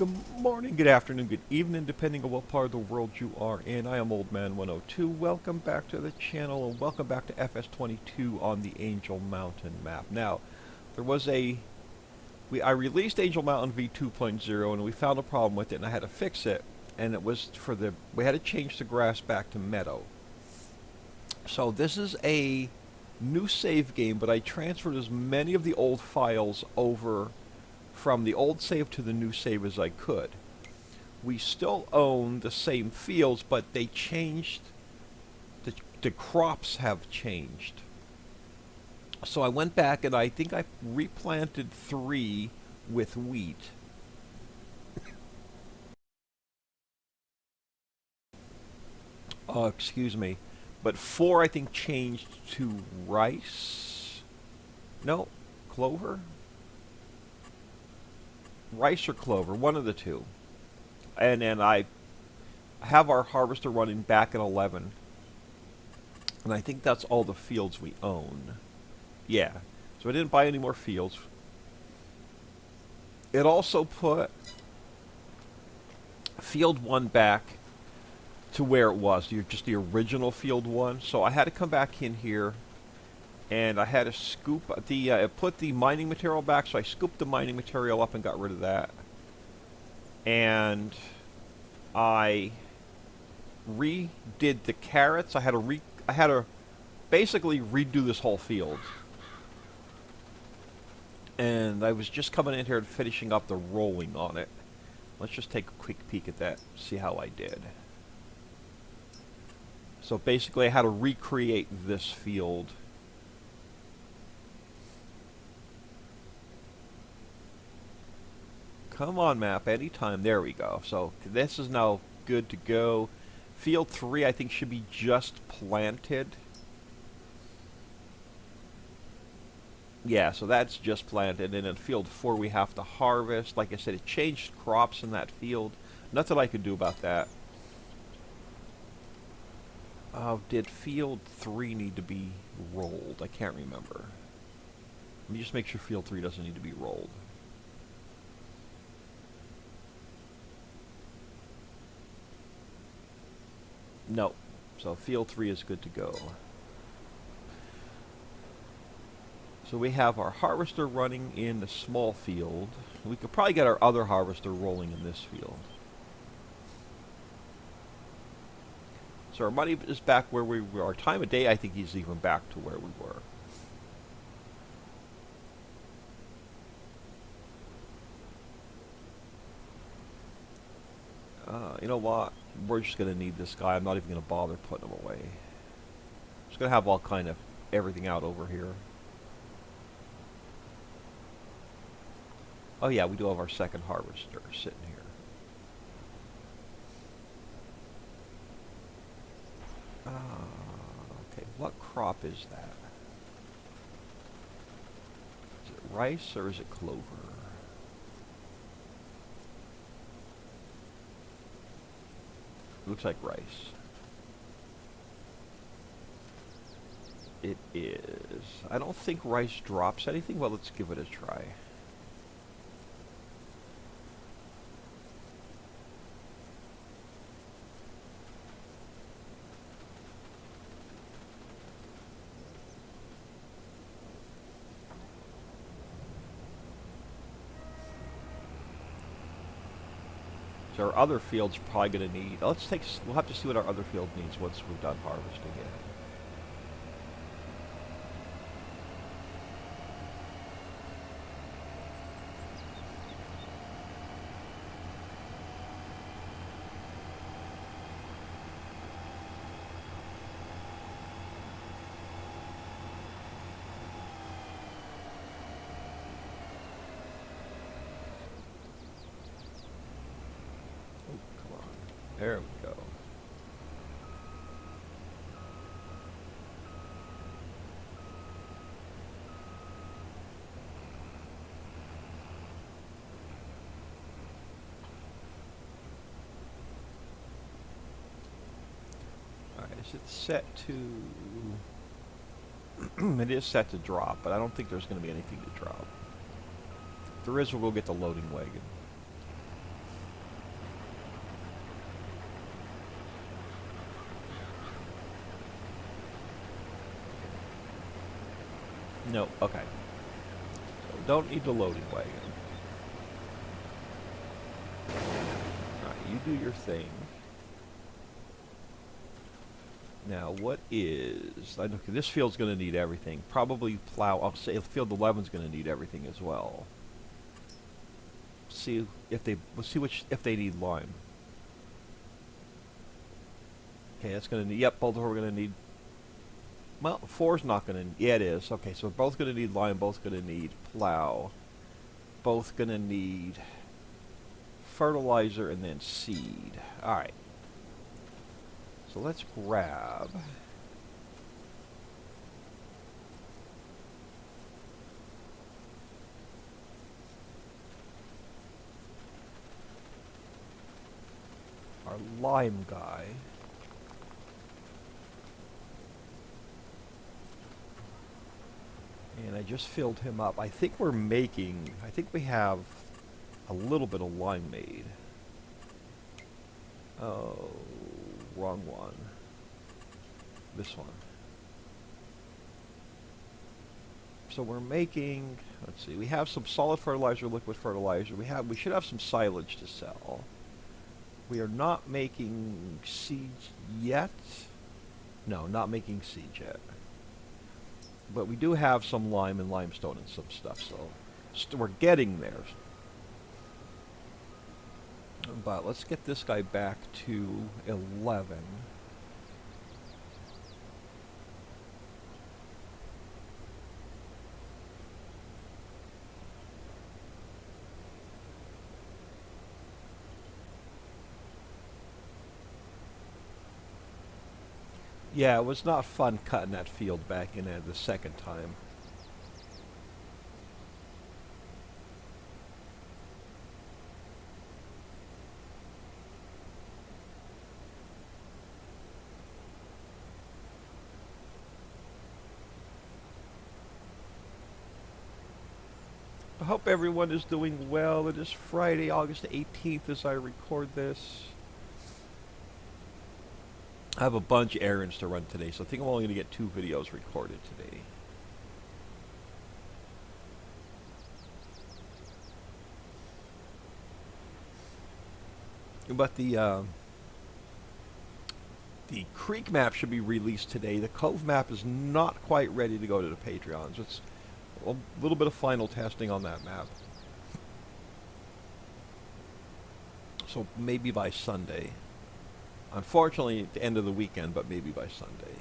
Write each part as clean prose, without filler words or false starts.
Good morning, good afternoon, good evening, depending on what part of the world you are in. I am Old Man 102. Welcome back to the channel, and welcome back to FS22 on the Angel Mountain map. Now, there was I released Angel Mountain v2.0, and we found a problem with it, and I had to fix it. And it was we had to change the grass back to meadow. So this is a new save game, but I transferred as many of the old files over from the old save to the new save as I could. We still own the same fields, but they changed. The crops have changed. So I went back and I think I replanted 3 with wheat. Oh, excuse me. But 4 I think changed to rice. No, clover? Rice or clover, one of the two. And then I have our harvester running back at 11. And I think that's all the fields we own. Yeah. So I didn't buy any more fields. It also put field 1 back to where it was, just the original field 1. So I had to come back in here and I had to scoop put the mining material back, so I scooped the mining material up and got rid of that. And I redid the carrots. I had to basically redo this whole field. And I was just coming in here and finishing up the rolling on it. Let's just take a quick peek at that, see how I did. So basically I had to recreate this field. Come on, map, anytime. There we go. So this is now good to go. Field 3 I think should be just planted. Yeah, so that's just planted. And in field 4 we have to harvest. Like I said, it changed crops in that field. Nothing I could do about that. Did field 3 need to be rolled? I can't remember. Let me just make sure field 3 doesn't need to be rolled. No. So field 3 is good to go. So we have our harvester running in the small field. We could probably get our other harvester rolling in this field. So our money is back where we were. Our time of day, I think, is even back to where we were. You know what? We're just going to need this guy. I'm not even going to bother putting him away. Just going to have all kind of everything out over here. Oh yeah, we do have our second harvester sitting here. Okay, what crop is that? Is it rice or is it clover? Looks like rice. It is. I don't think rice drops anything. Well, let's give it a try. So our other field's probably going to need... We'll have to see what our other field needs once we've done harvesting it. There we go. Alright, is it set to... it is set to drop, but I don't think there's going to be anything to drop. If there is, we'll go get the loading wagon. No, okay. So don't need the loading wagon. Alright, you do your thing. Now, what is... I know this field's going to need everything. Probably plow... I'll say field 11's going to need everything as well. See if they... We'll see if they need lime. Okay, that's going to need... Yep, both of them are going to need... Well, 4's not going to... Yeah, it is. Okay, so both going to need lime, both going to need plow. Both going to need fertilizer and then seed. Alright. So let's grab... our lime guy. And I just filled him up. I think we're making... I think we have a little bit of lime made. Oh, wrong one. This one. So we're making... Let's see. We have some solid fertilizer, liquid fertilizer. We should have some silage to sell. We are not making seeds yet. No, not making seeds yet. But we do have some lime and limestone and some stuff, so we're getting there. But let's get this guy back to 11. Yeah, it was not fun cutting that field back in the second time. I hope everyone is doing well. It is Friday, August 18th as I record this. I have a bunch of errands to run today, so I think I'm only going to get 2 videos recorded today. But the creek map should be released today. The cove map is not quite ready to go to the Patreons. It's a little bit of final testing on that map. So maybe by Sunday. Unfortunately, at the end of the weekend, but maybe by Sunday.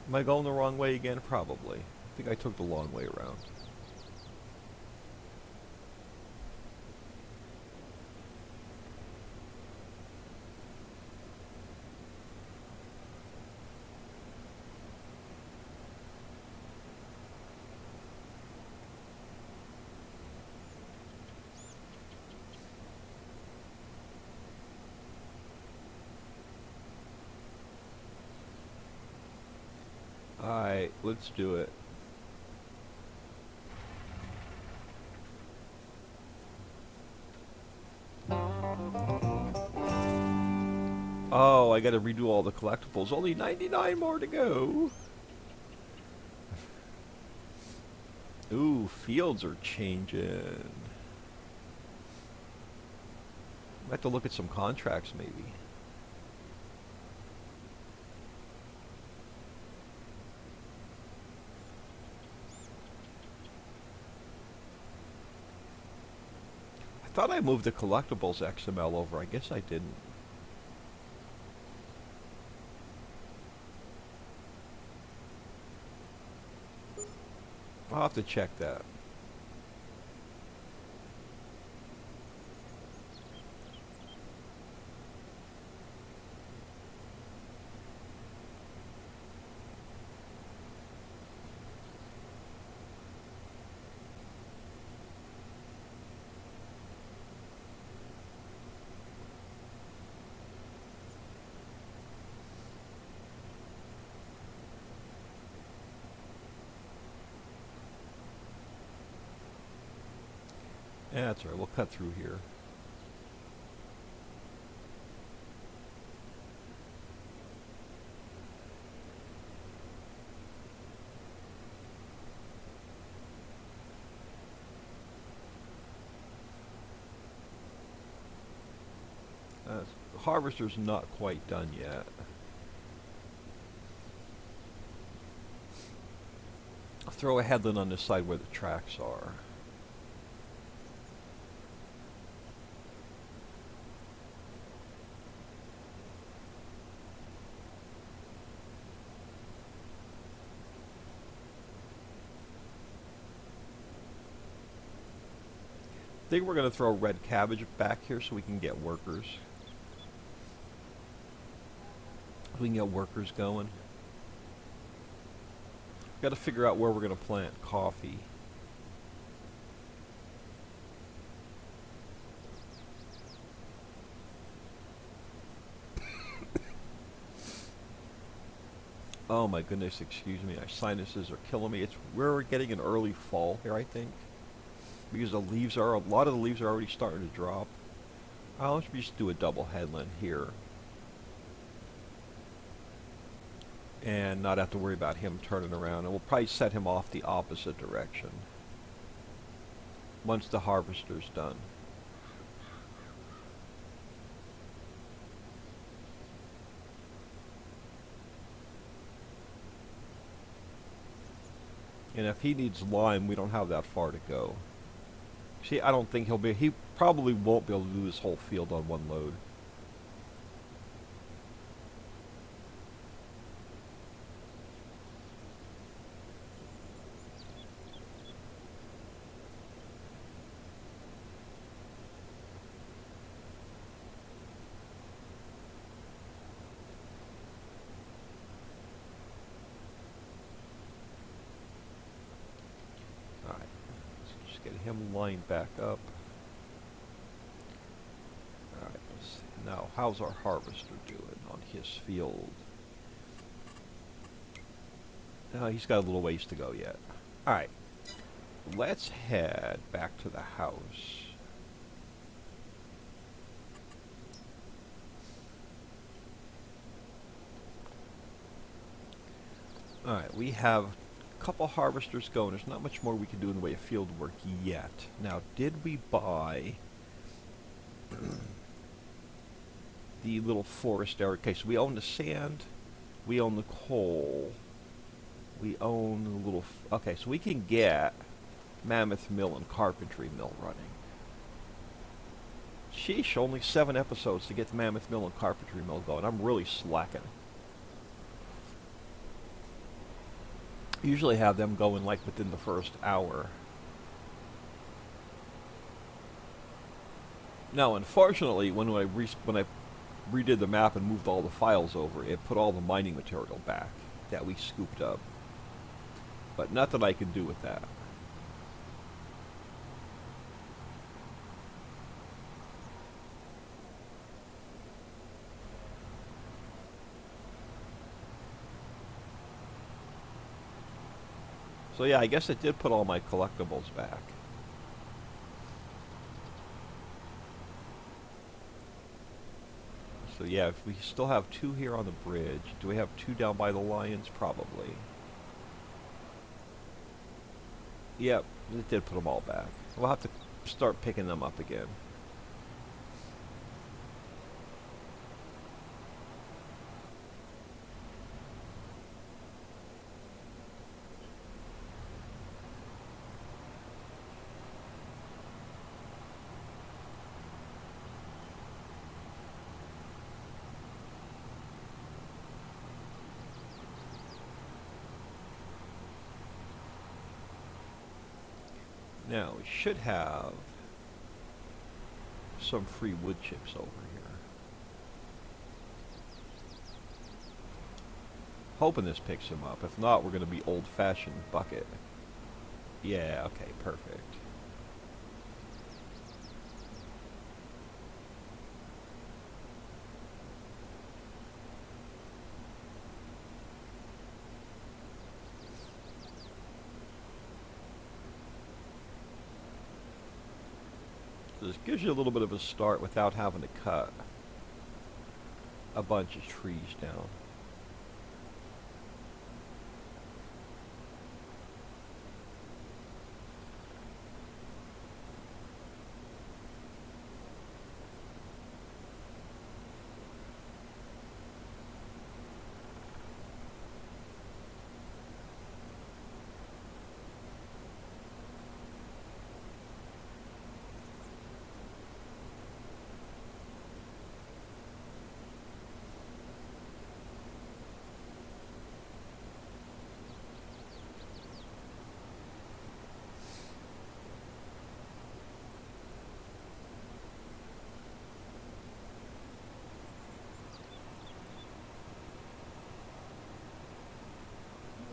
Am I going the wrong way again? Probably. I think I took the long way around. Alright, let's do it. Oh, I gotta redo all the collectibles. Only 99 more to go. Ooh, fields are changing. I have to look at some contracts, maybe. I thought I moved the collectibles XML over. I guess I didn't. I'll have to check that. Yeah, that's right. We'll cut through here. The harvester's not quite done yet. I'll throw a headland on this side where the tracks are. I think we're going to throw red cabbage back here so we can get workers. We can get workers going. Got to figure out where we're going to plant coffee. Oh my goodness, excuse me. My sinuses are killing me. We're getting an early fall here, I think. Because a lot of the leaves are already starting to drop. I'll just do a double headland here. And not have to worry about him turning around. And we'll probably set him off the opposite direction once the harvester's done. And if he needs lime, we don't have that far to go. See, I don't think he probably won't be able to do this whole field on one load. Get him lined back up. Alright, let's see. Now, how's our harvester doing on his field? He's got a little ways to go yet. Alright, let's head back to the house. Alright, we have couple harvesters going. There's not much more we can do in the way of field work yet. Now, did we buy the little forest area? Okay, so we own the sand, we own the coal, we own the little... Okay, so we can get Mammoth Mill and Carpentry Mill running. Sheesh, only 7 episodes to get the Mammoth Mill and Carpentry Mill going. I'm really slacking. Usually have them going like within the first hour. Now, unfortunately, when I redid the map and moved all the files over, it put all the mining material back that we scooped up. But nothing I can do with that. So yeah, I guess it did put all my collectibles back. So yeah, if we still have 2 here on the bridge. Do we have 2 down by the lions? Probably. Yep, it did put them all back. We'll have to start picking them up again. Now, we should have some free wood chips over here. Hoping this picks him up. If not, we're going to be old-fashioned bucket. Yeah, okay, perfect. This gives you a little bit of a start without having to cut a bunch of trees down.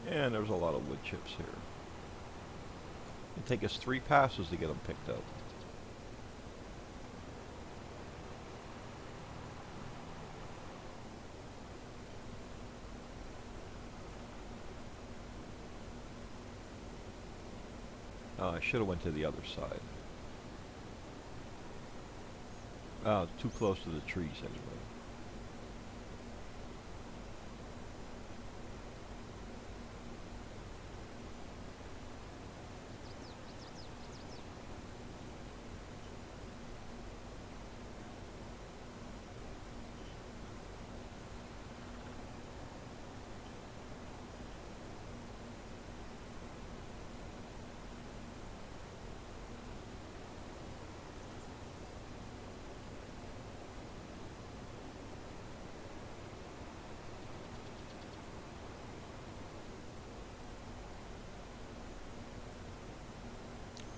And there's a lot of wood chips here. It'd take us 3 passes to get them picked up. I should have went to the other side. Too close to the trees anyway.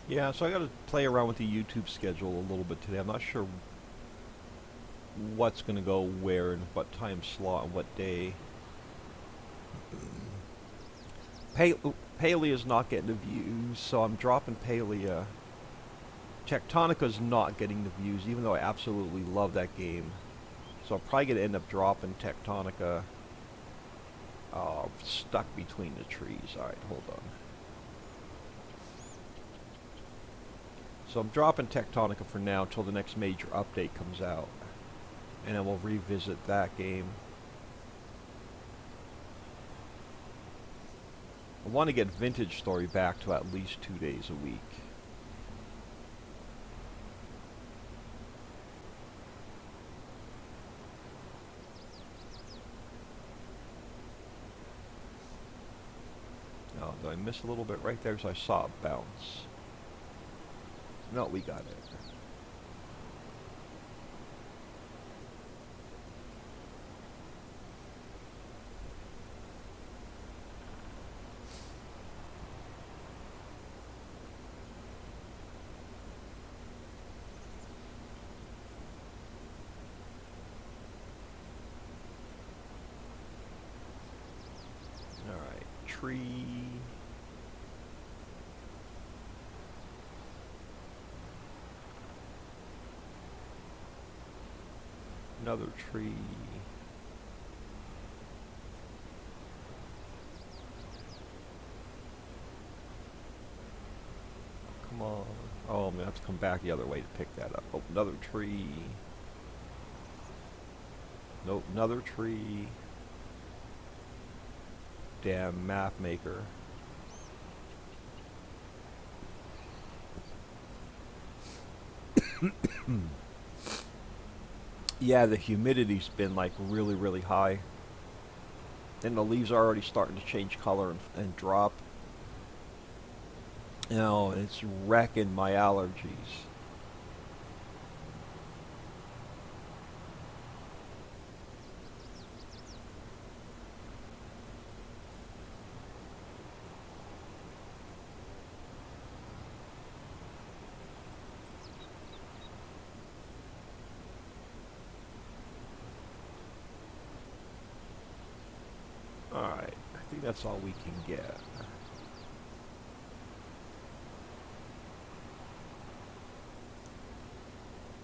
Yeah, so I got to play around with the YouTube schedule a little bit today. I'm not sure what's going to go where and what time slot and what day. Palea is not getting the views, so I'm dropping Palea. Tectonica's not getting the views, even though I absolutely love that game. So I'm probably going to end up dropping Tectonica. Stuck between the trees. Alright, hold on. So I'm dropping Tectonica for now until the next major update comes out. And then we'll revisit that game. I want to get Vintage Story back to at least 2 days a week. Oh, did I miss a little bit right there? So I saw a bounce. No, we got it. All right, tree. Another tree. Come on. Oh, I'm going to have to come back the other way to pick that up. Oh, another tree. Nope, another tree. Damn map maker. Yeah, the humidity's been like really, really high. And the leaves are already starting to change color and drop. You know, it's wrecking my allergies. Alright, I think that's all we can get.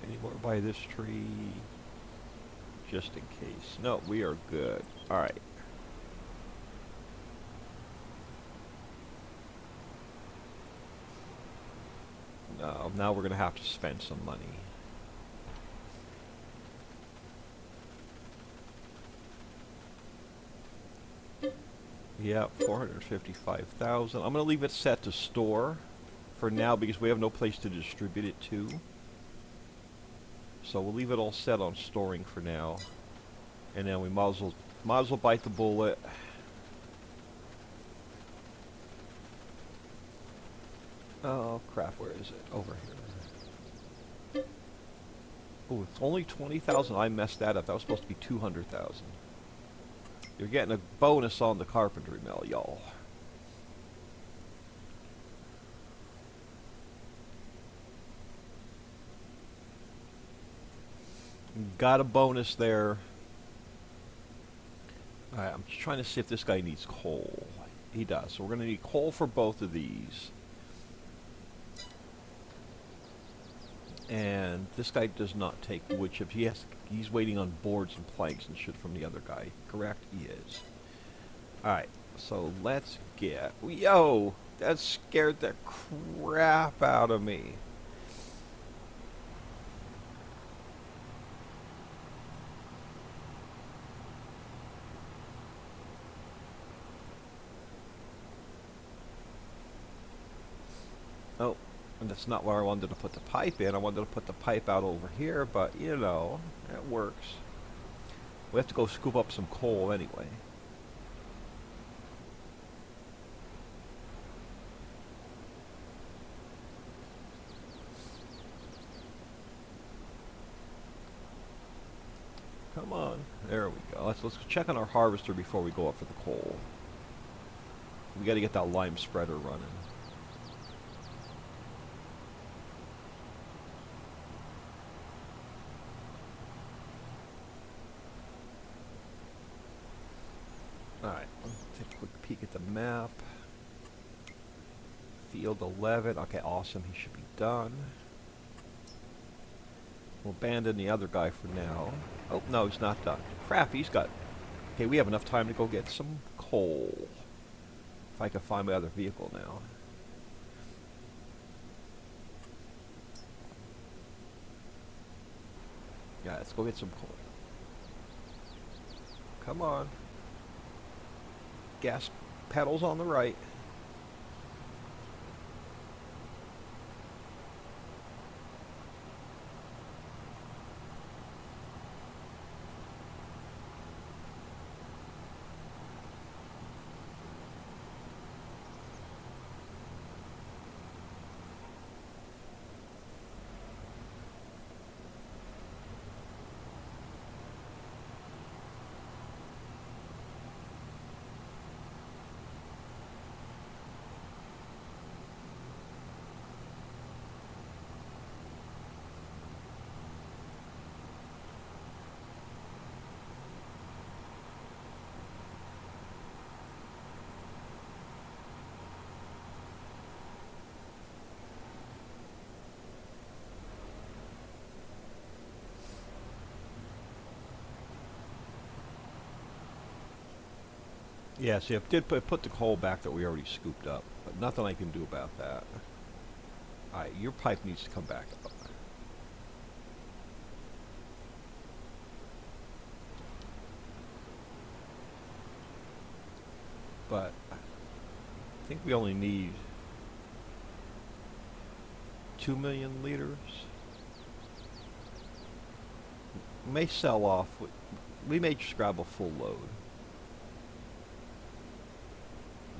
Any more by this tree? Just in case. No, we are good. Alright. Now we're going to have to spend some money. Yeah, 455,000. I'm going to leave it set to store for now because we have no place to distribute it to. So we'll leave it all set on storing for now. And then we might as well bite the bullet. Oh crap, where is it? Over here. Oh, it's only 20,000. I messed that up. That was supposed to be 200,000. You're getting a bonus on the carpentry mill, y'all. Got a bonus there. Alright, I'm just trying to see if this guy needs coal. He does. So we're going to need coal for both of these. And this guy does not take wood chips. He's waiting on boards and planks and shit from the other guy. Correct? He is. Alright, so let's get... Yo! That scared the crap out of me. Oh, and that's not where I wanted to put the pipe in. I wanted to put the pipe out over here, but, you know, that works. We have to go scoop up some coal anyway. Come on. There we go. Let's check on our harvester before we go up for the coal. We got to get that lime spreader running. Alright, let's take a quick peek at the map. Field 11. Okay, awesome. He should be done. We'll abandon the other guy for now. Oh, no, he's not done. Crap, he's got... Okay, we have enough time to go get some coal. If I can find my other vehicle now. Yeah, let's go get some coal. Come on. Gas pedals on the right. Yeah, see, I did put the coal back that we already scooped up, but nothing I can do about that. Alright, your pipe needs to come back up. But I think we only need 2 million liters. We may sell off. We may just grab a full load.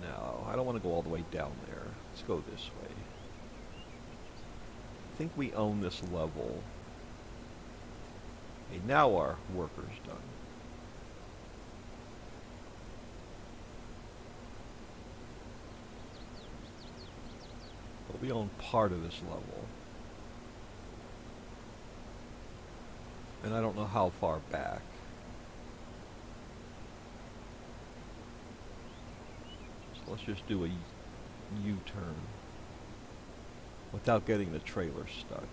No, I don't want to go all the way down there. Let's go this way. I think we own this level. Okay, now our worker's done. But we own part of this level. And I don't know how far back. Let's just do a U-turn without getting the trailer stuck.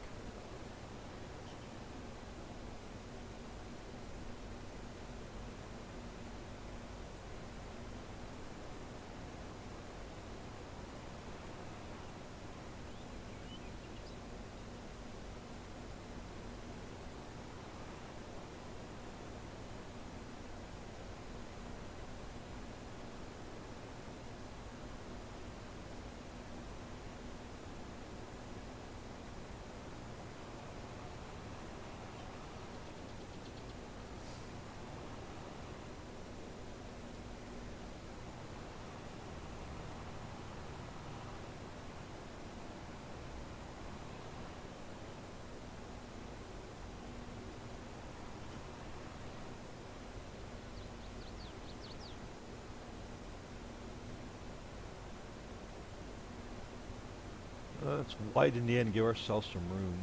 Let's widen the end, give ourselves some room.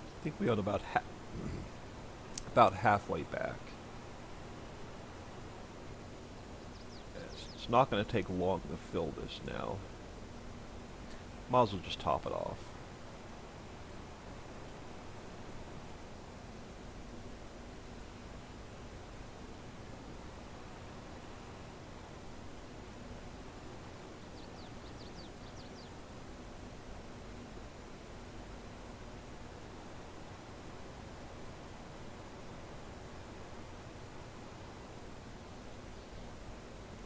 I think we ought about halfway back. Yes, it's not going to take long to fill this now. Might as well just top it off.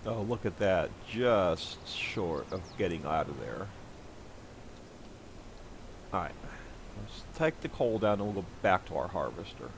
Oh, look at that. Just short of getting out of there. Alright. Let's take the coal down and we'll go back to our harvester.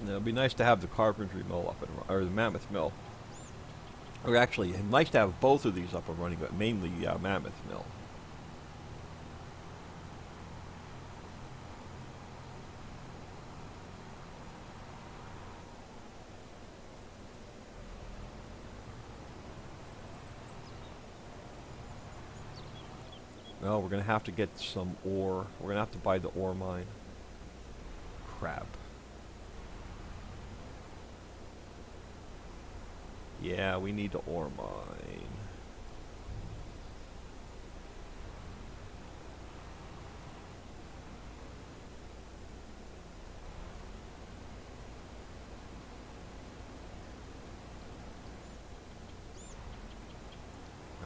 It'd be nice to have the carpentry mill up and or the mammoth mill. Or actually, nice to have both of these up and running, but mainly the mammoth mill. Well, we're going to have to get some ore. We're going to have to buy the ore mine. Crap. Yeah, we need the ore mine.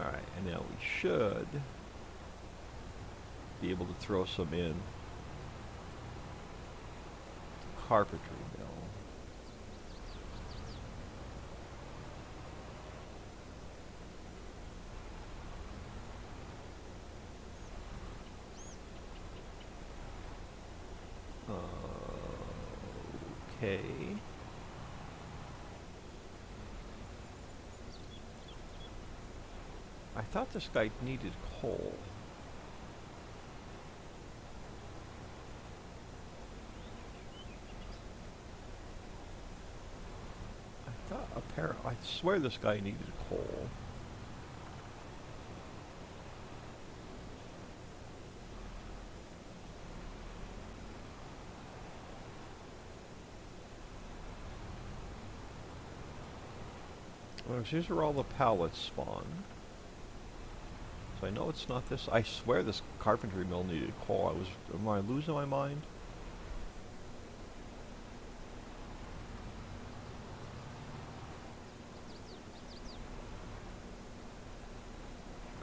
Alright, and now we should be able to throw some in. Carpentry mill. Okay. I thought this guy needed coal. I swear this guy needed coal. Well, these are all the pallets spawn. So I know it's not this. I swear this carpentry mill needed coal. Am I losing my mind?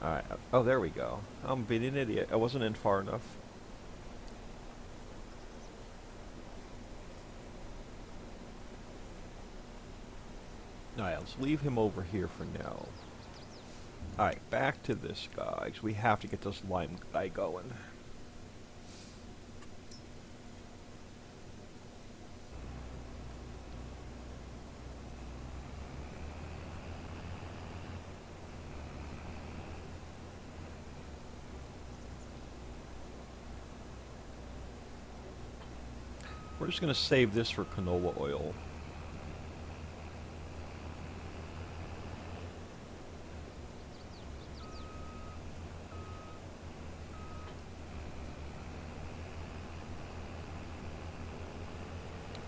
Alright, oh there we go. I'm being an idiot. I wasn't in far enough. Alright, let's leave him over here for now. Alright, back to this guy, 'cause we have to get this lime guy going. We're just going to save this for canola oil.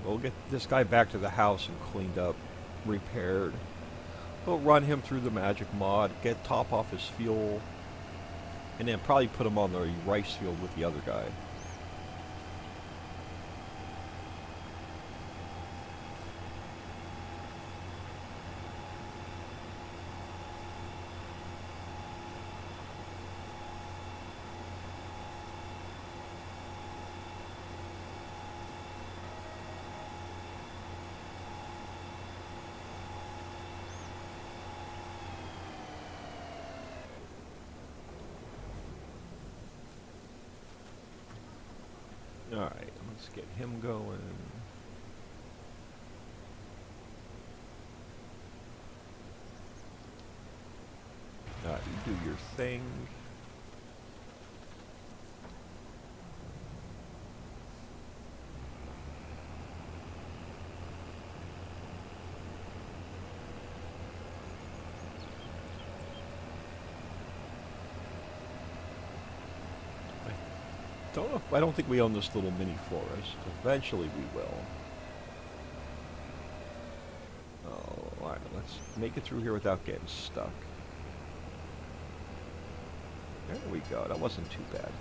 We'll get this guy back to the house and cleaned up, repaired. We'll run him through the magic mod, get top off his fuel, and then probably put him on the rice field with the other guy. Alright, let's get him going. You do your thing. I don't think we own this little mini forest. Eventually we will. Oh, alright, let's make it through here without getting stuck. There we go. That wasn't too bad.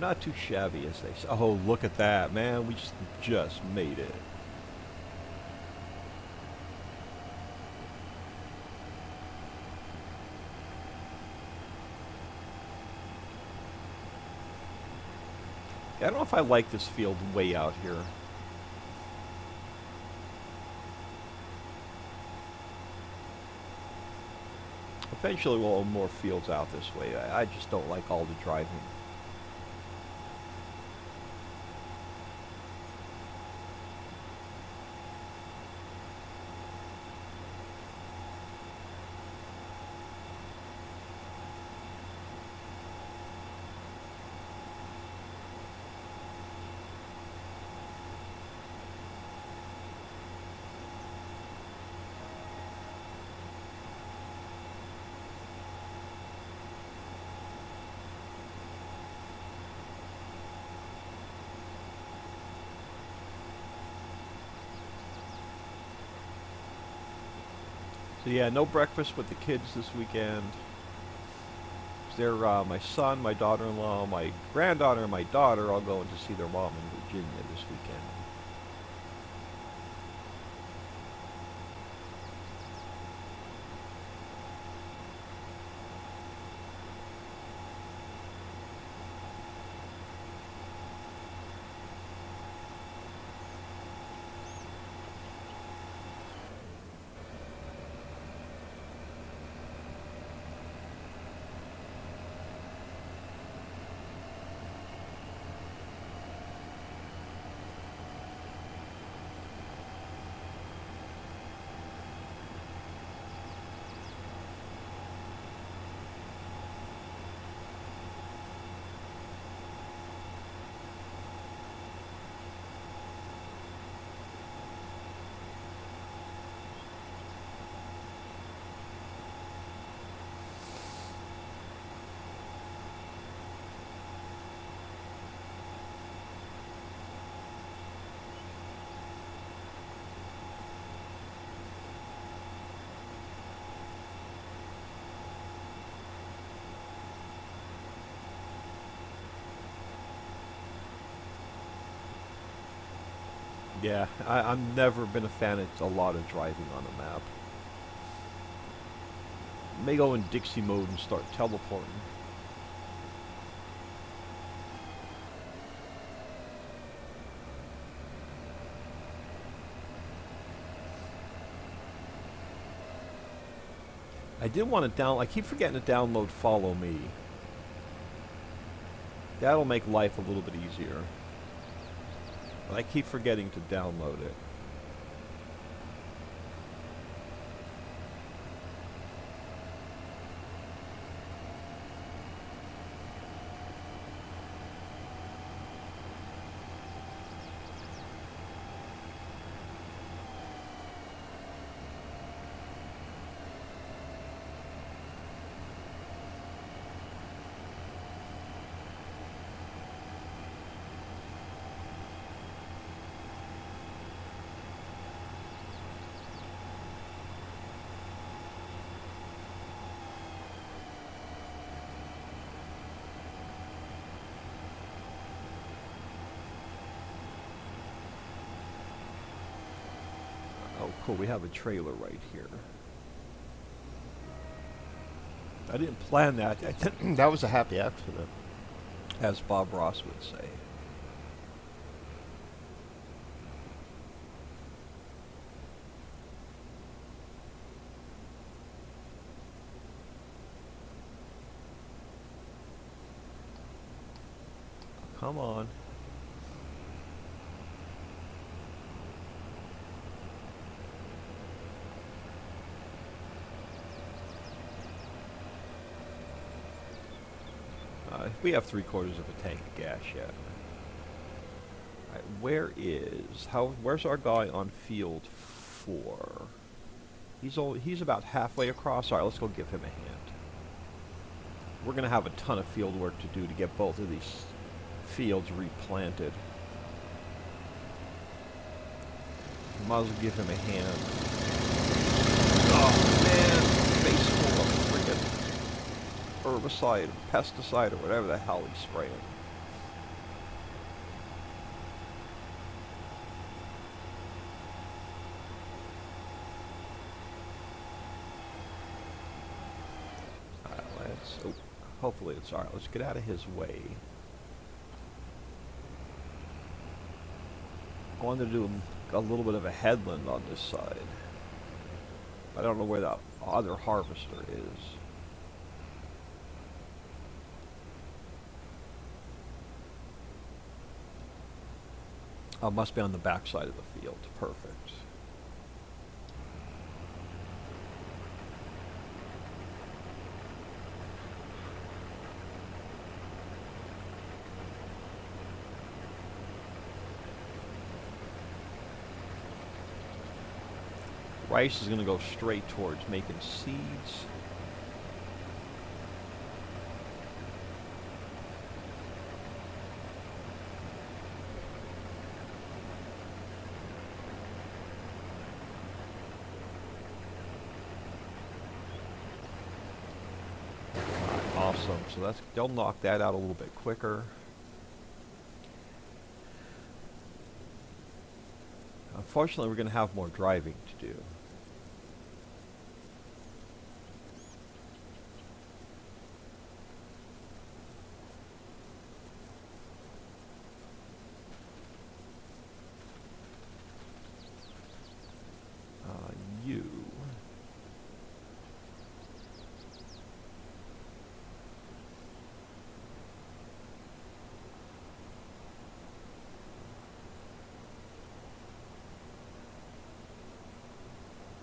Not too shabby, as they say. Oh, look at that, man. We just made it. I don't know if I like this field way out here. Eventually we'll own more fields out this way. I just don't like all the driving. So yeah, no breakfast with the kids this weekend. They're my son, my daughter-in-law, my granddaughter, and my daughter all going to see their mom in Virginia this weekend. Yeah, I've never been a fan of a lot of driving on a map. May go in Dixie mode and start teleporting. I did want to I keep forgetting to download Follow Me. That'll make life a little bit easier. But I keep forgetting to download it. Oh, cool, we have a trailer right here. I didn't plan that. That was a happy accident, as Bob Ross would say. Come on. We have 3/4 of a tank of gas yet. Alright, where's our guy on field 4? He's about halfway across. Alright, let's go give him a hand. We're gonna have a ton of field work to do to get both of these fields replanted. We might as well give him a hand. Oh man, face full of friggin' herbicide, pesticide, or whatever the hell he's spraying. Oh, hopefully it's alright. Let's get out of his way. I wanted to do a little bit of a headland on this side. I don't know where the other harvester is. Oh, must be on the back side of the field. Perfect. Rice is going to go straight towards making seeds. Awesome. So they'll knock that out a little bit quicker. Unfortunately, we're going to have more driving to do. You.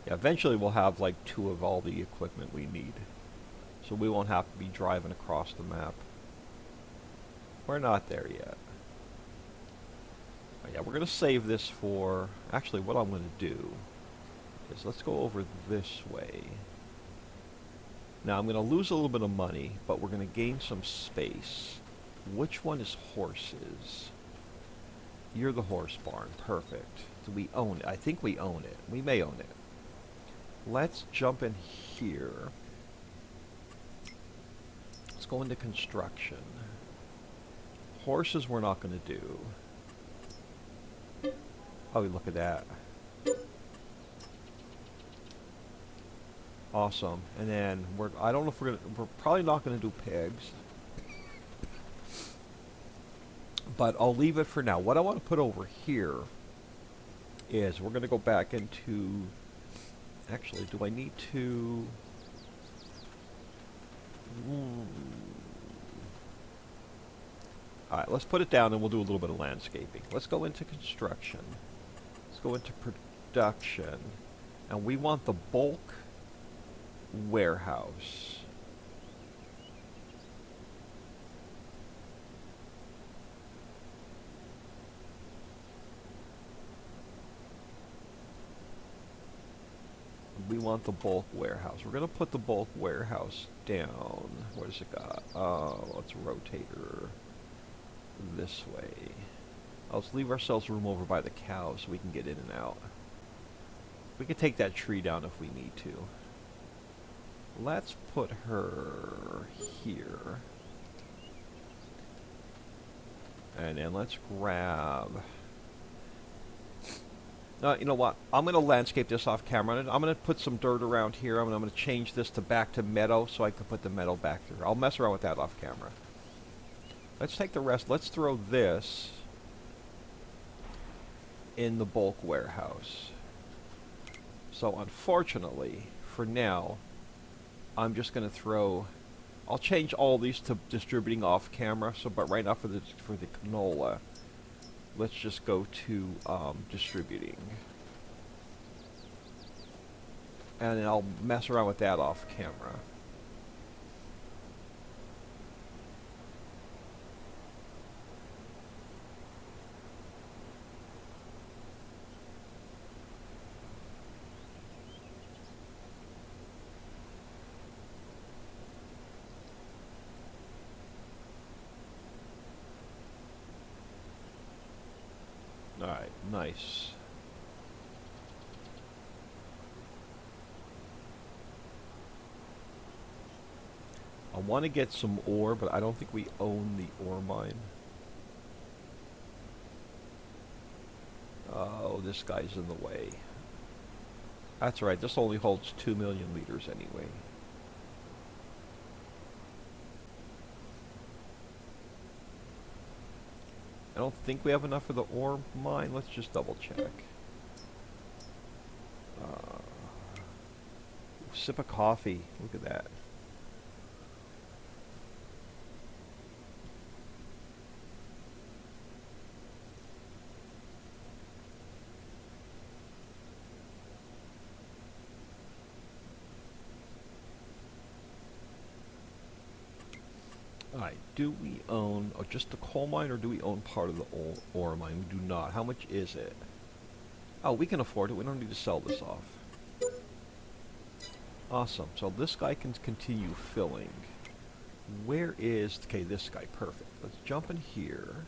Yeah, eventually we'll have like 2 of all the equipment we need. So we won't have to be driving across the map. We're not there yet. Oh, yeah, we're going to save this for... Actually, what I'm going to do is let's go over this way. Now, I'm going to lose a little bit of money, but we're going to gain some space. Which one is horses? You're the horse barn. Perfect. Do we own it? I think we own it. We may own it. Let's jump in here. Let's go into construction. Horses we're not going to do. Oh, look at that. Awesome. And then I don't know if we're probably not going to do pigs. But I'll leave it for now. What I want to put over here is we're going to go back into... Actually, do I need to... Alright, let's put it down and we'll do a little bit of landscaping. Let's go into construction. Let's go into production. And we want the bulk warehouse. We want the bulk warehouse. We're going to put the bulk warehouse down. Where's it got? Let's rotate her this way. Let's leave ourselves room over by the cows so we can get in and out. We can take that tree down if we need to. Let's put her here. And then let's grab... you know what? I'm going to landscape this off camera. I'm going to put some dirt around here. I'm going to change this to back to meadow so I can put the meadow back through. I'll mess around with that off camera. Let's take the rest. Let's throw this in the bulk warehouse. So unfortunately, for now, I'm just going to throw... I'll change all these to distributing off camera. So, but right now for the canola... Let's just go to distributing. And then I'll mess around with that off camera. Nice. I want to get some ore, but I don't think we own the ore mine. Oh, this guy's in the way. That's right, this only holds 2 million liters anyway. I don't think we have enough for the ore mine. Let's just double check. Sip of coffee. Look at that. Alright, do we own just the coal mine, or do we own part of the ore mine? We do not. How much is it? Oh, we can afford it. We don't need to sell this off. Awesome. So this guy can continue filling. Where is... Okay, this guy. Perfect. Let's jump in here.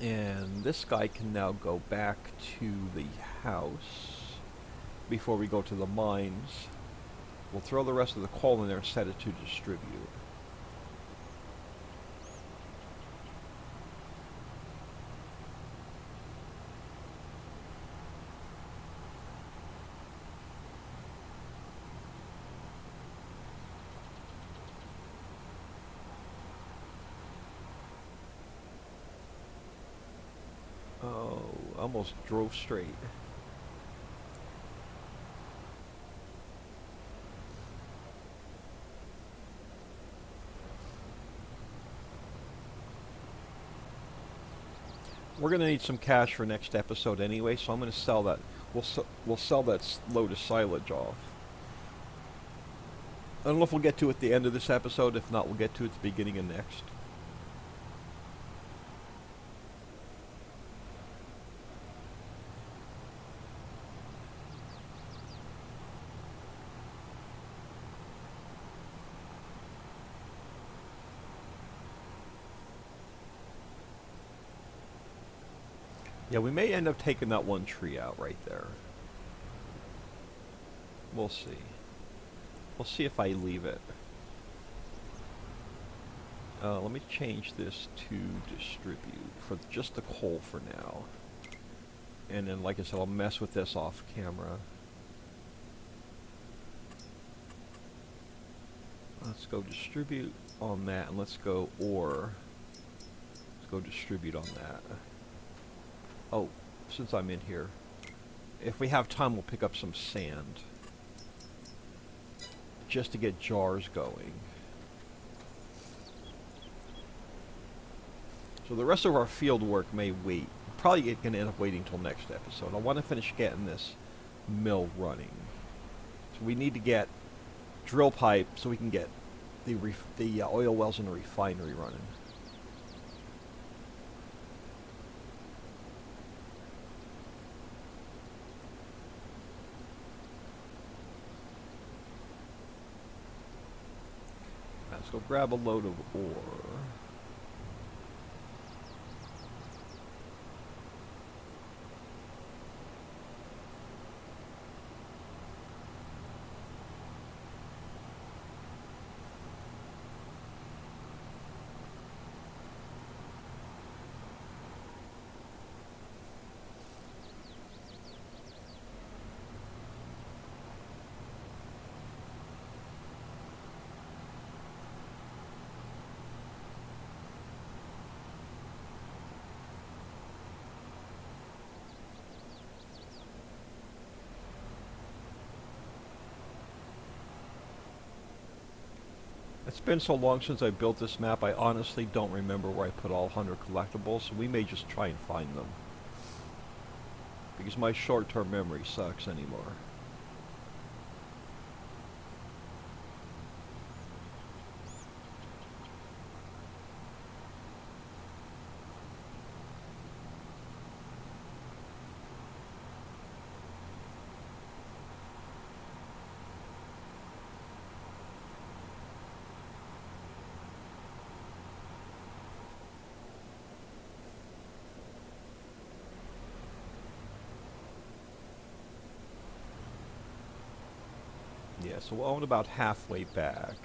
And this guy can now go back to the house before we go to the mines. We'll throw the rest of the coal in there and set it to distribute. Oh, almost drove straight. We're going to need some cash for next episode anyway, so I'm going to sell that. We'll sell that load of silage off. I don't know if we'll get to it at the end of this episode. If not, we'll get to it at the beginning of next. Yeah, we may end up taking that one tree out right there. We'll see. We'll see if I leave it. Let me change this to distribute for just the coal for now. And then, like I said, I'll mess with this off camera. Let's go distribute on that, and let's go ore. Let's go distribute on that. Oh, since I'm in here, if we have time, we'll pick up some sand. Just to get jars going. So the rest of our field work may wait. Probably going to end up waiting until next episode. I want to finish getting this mill running. So we need to get drill pipe so we can get the oil wells in the refinery running. Let's go grab a load of ore. It's been so long since I built this map, I honestly don't remember where I put all 100 collectibles, so we may just try and find them. Because my short-term memory sucks anymore. Yeah, so we're only about halfway back.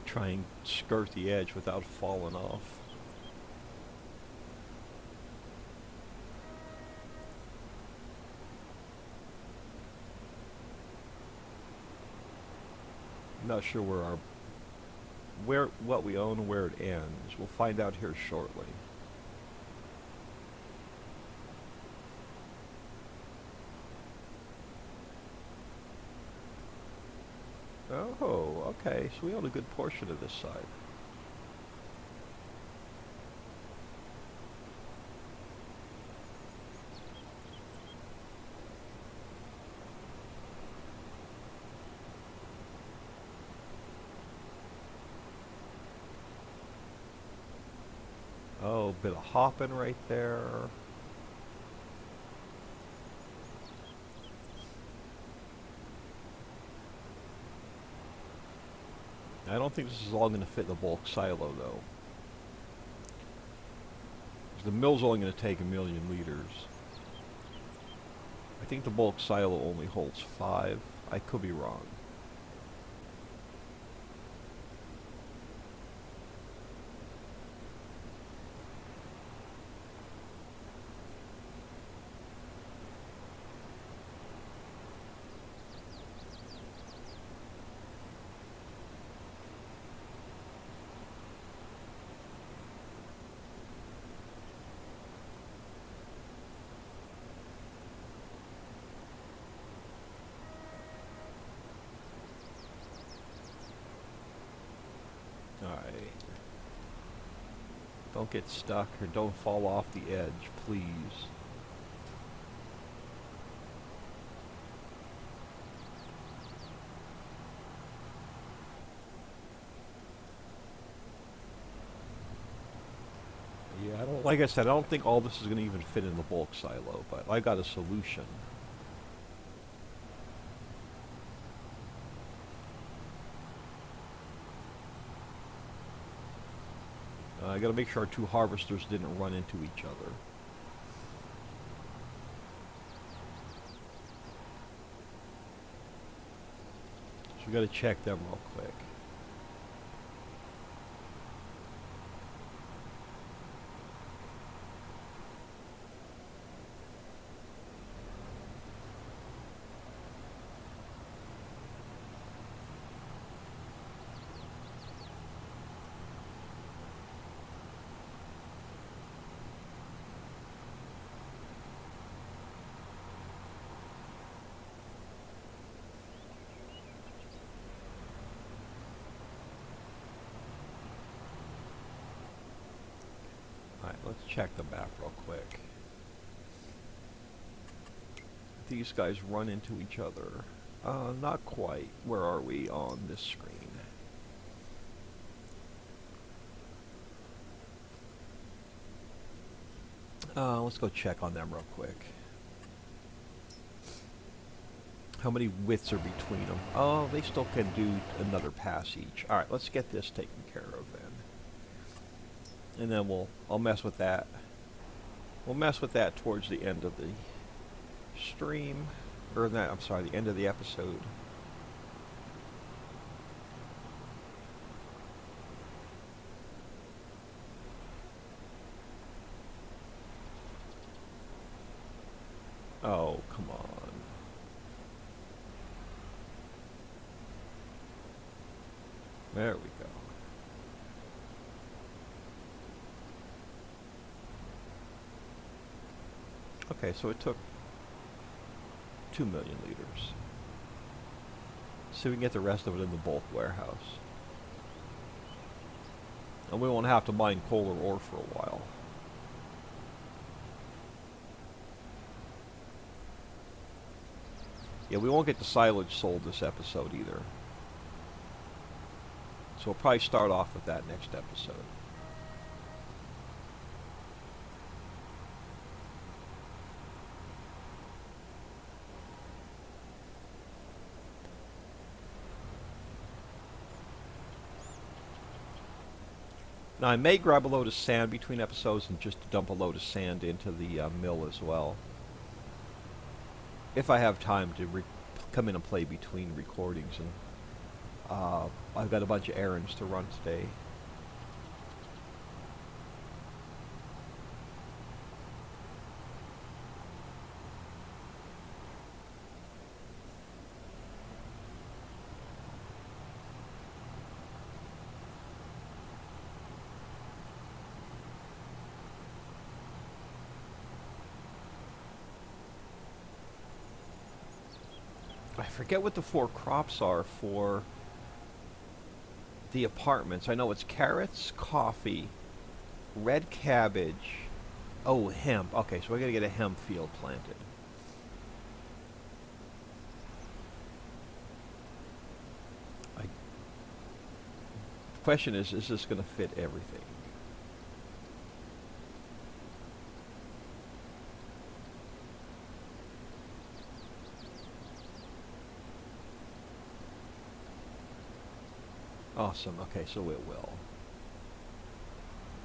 Try and skirt the edge without falling off. Not sure what we own and where it ends. We'll find out here shortly. Oh, okay. So we own a good portion of this side. Oh, bit of hopping right there. I don't think this is all going to fit in the bulk silo, though. The mill's only going to take 1,000,000 liters. I think the bulk silo only holds 5. I could be wrong. Alright. Don't get stuck or don't fall off the edge, please. Yeah, like I said, I don't think all this is going to even fit in the bulk silo, but I got a solution. I got to make sure our two harvesters didn't run into each other. So we got to check them real quick. Alright, let's check the map real quick. These guys run into each other. Not quite. Where are we on this screen? Let's go check on them real quick. How many widths are between them? Oh, they still can do another pass each. Alright, let's get this taken care of then. And then I'll mess with that. We'll mess with that towards the end of the stream. Or that, I'm sorry, the end of the episode. Oh, come on. There we go. Okay, so it took 2,000,000 liters. So we can get the rest of it in the bulk warehouse. And we won't have to mine coal or ore for a while. Yeah, we won't get the silage sold this episode either. So we'll probably start off with that next episode. Now I may grab a load of sand between episodes and just dump a load of sand into the mill as well. If I have time to come in and play between recordings. And I've got a bunch of errands to run today. I forget what the 4 crops are for the apartments. I know it's carrots, coffee, red cabbage. Oh, hemp. Okay, so we're going to get a hemp field planted. The question is this going to fit everything? Awesome. Okay, so it will.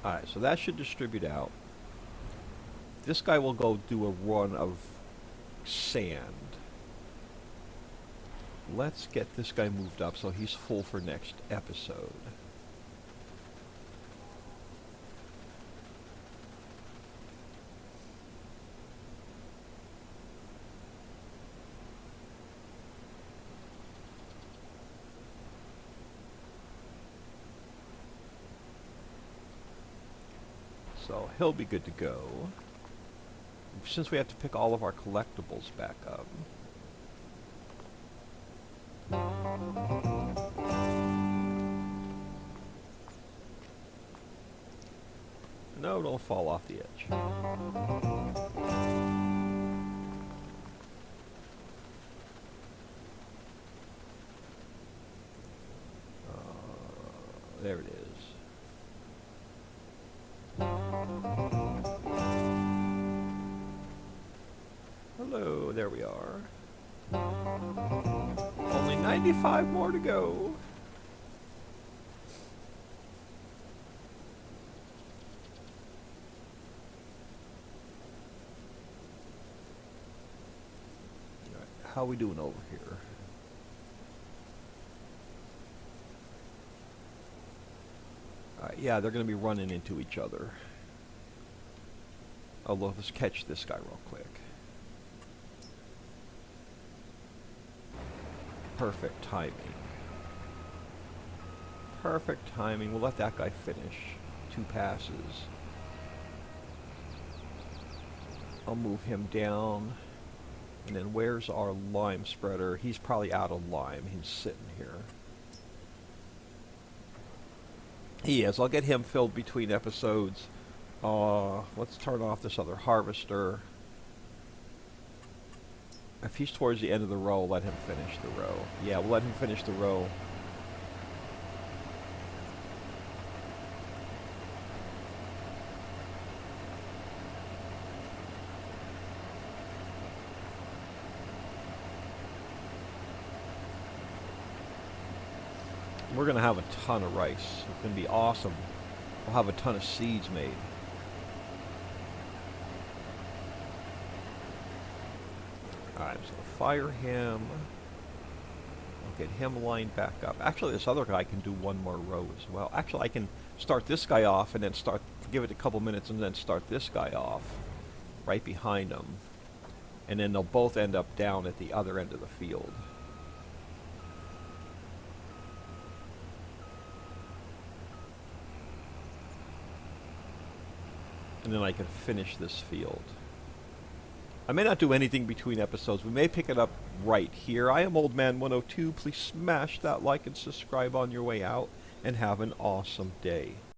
Alright, so that should distribute out. This guy will go do a run of sand. Let's get this guy moved up so he's full for next episode. So he'll be good to go. Since we have to pick all of our collectibles back up. No, don't fall off the edge. There it is. Hello, there we are. Only 95 more to go. Alright, how are we doing over here? Yeah, they're going to be running into each other. Although, let's catch this guy real quick. Perfect timing. Perfect timing. We'll let that guy finish. 2 passes. I'll move him down. And then where's our lime spreader? He's probably out of lime. He's sitting here. He is. I'll get him filled between episodes. Let's turn off this other harvester. If he's towards the end of the row, let him finish the row. Yeah, we'll let him finish the row. We're going to have a ton of rice. It's going to be awesome. We'll have a ton of seeds made. Alright, so fire him. I'll get him lined back up. Actually, this other guy can do one more row as well. Actually, I can start this guy off and then give it a couple minutes and then start this guy off right behind him. And then they'll both end up down at the other end of the field. And then I can finish this field. I may not do anything between episodes. We may pick it up right here. I am Old Man 102. Please smash that like and subscribe on your way out, and have an awesome day.